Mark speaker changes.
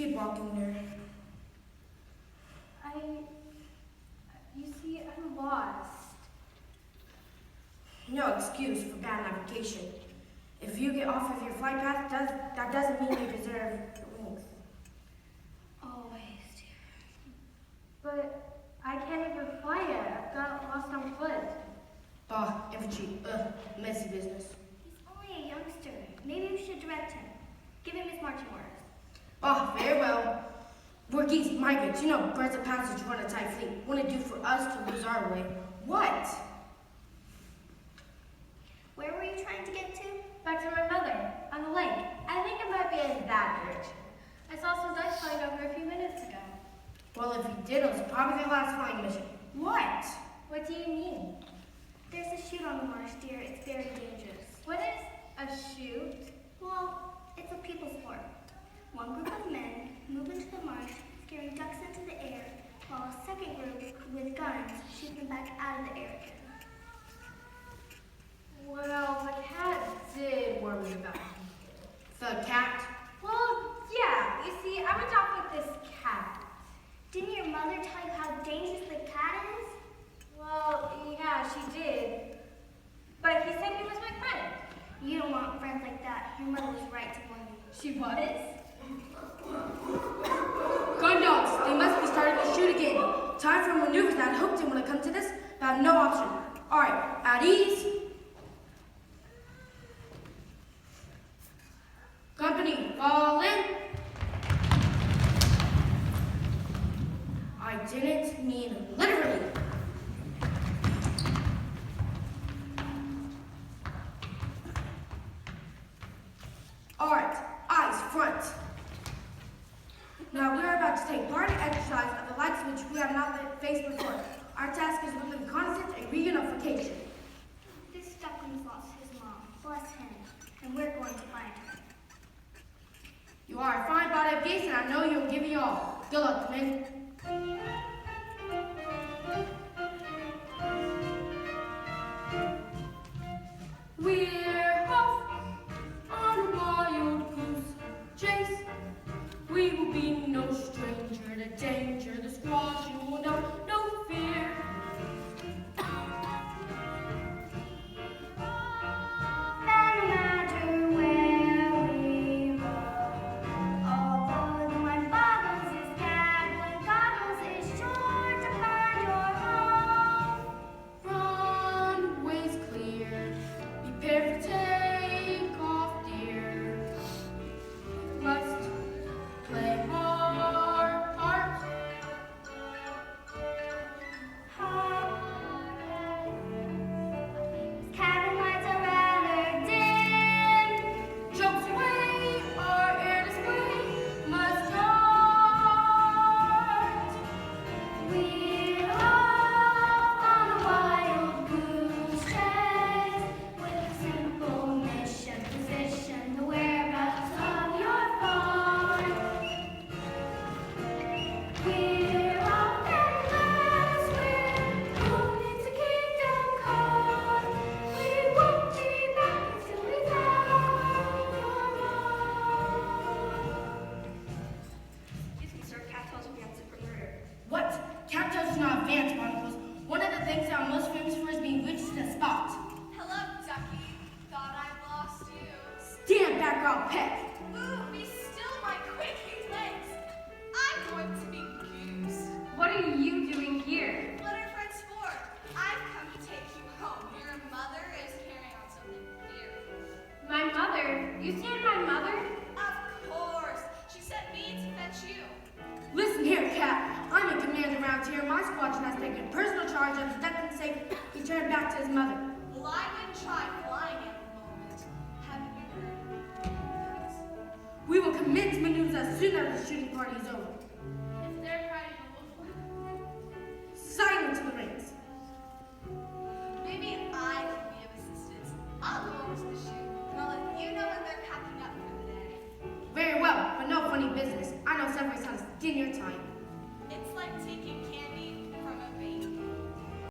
Speaker 1: Keep walking there.
Speaker 2: You see, I'm lost.
Speaker 1: No excuse for bad navigation. If you get off of your flight path, that doesn't mean you deserve wings.
Speaker 2: Always, dear. But I can't even fly yet. I've got lost on foot.
Speaker 1: Infantry, messy business.
Speaker 3: He's only a youngster. Maybe we should direct him. Give him his marching orders.
Speaker 1: Very well. We're geese, migrants, birds of passage run a tight fleet. Want to do for us to lose our way. What?
Speaker 3: Where were you trying to get to?
Speaker 2: Back to my mother, on the lake. I think it might be in that direction. I saw some Dutch flying over a few minutes ago.
Speaker 1: Well, if you did, it was probably the last flying mission. What?
Speaker 2: What do you mean?
Speaker 3: There's a chute on the marsh, dear. It's very dangerous.
Speaker 2: What is a chute?
Speaker 3: Well, it's a people sport. One group of men move into the marsh, scaring ducks into the air, while a second group with guns shoot them back out of the air again.
Speaker 2: Well, the cat did warn me about it.
Speaker 1: The cat?
Speaker 2: Well, yeah. You see, I went off with this cat.
Speaker 3: Didn't your mother tell you how dangerous the cat is?
Speaker 2: Well, yeah, she did. But he said he was my friend.
Speaker 3: You don't want friends like that. Your mother was right to warn you.
Speaker 2: She was?
Speaker 1: Gun dogs, they must be starting to shoot again. Time for maneuvers now. I hoped when it comes to this, but I have no option. All right, at ease. Company, fall in. I didn't mean literally. All right, eyes front. Now we are about to take part in exercise of the likes which we have not faced before. Our task is with reconnaissance and reunification.
Speaker 3: This duckling lost his mom. Bless him. And we're going to find her.
Speaker 1: You are a fine body of geese, and I know you'll give me all. Good luck, men. We're off on a wild goose chase. We will be no stranger to danger. The squaws you will know no fear.
Speaker 3: No matter where we roam, although the one boggles is cad, one goggles is sure to find your home.
Speaker 1: Runway's clear. Prepare for takeoff, dear. Must play our part.
Speaker 3: Cabin lights are rather dim.
Speaker 1: Jokes away, our air display must start.
Speaker 3: We're off on a wild goose chase with a simple mission, position the whereabouts of your farm. We're off and last, we're going to kingdom come. We won't be back until we found your mom.
Speaker 4: Excuse me, sir. Cat tells me that's it from the rear.
Speaker 1: What? Cattails do not advance, barnacles. One of the things that I'm most famous for is being rooted to the spot.
Speaker 4: Hello, Ducky. Thought I'd lost you.
Speaker 1: Stand back or I'll peck.
Speaker 4: Ooh, be still, my quaking legs. I'm going to be Goose.
Speaker 2: What are you doing here?
Speaker 4: What are friends for? I've come to take you home. Your mother is carrying on something very.
Speaker 2: My mother? You said my mother?
Speaker 4: Of course. She sent me to fetch you.
Speaker 1: Listen here, Cat. I'm in command around here. My squadron has taken personal charge of his death and safe return back to his mother.
Speaker 4: Well, I wouldn't try flying at the moment. Haven't you heard?
Speaker 1: We will commence maneuvers as soon as the shooting party is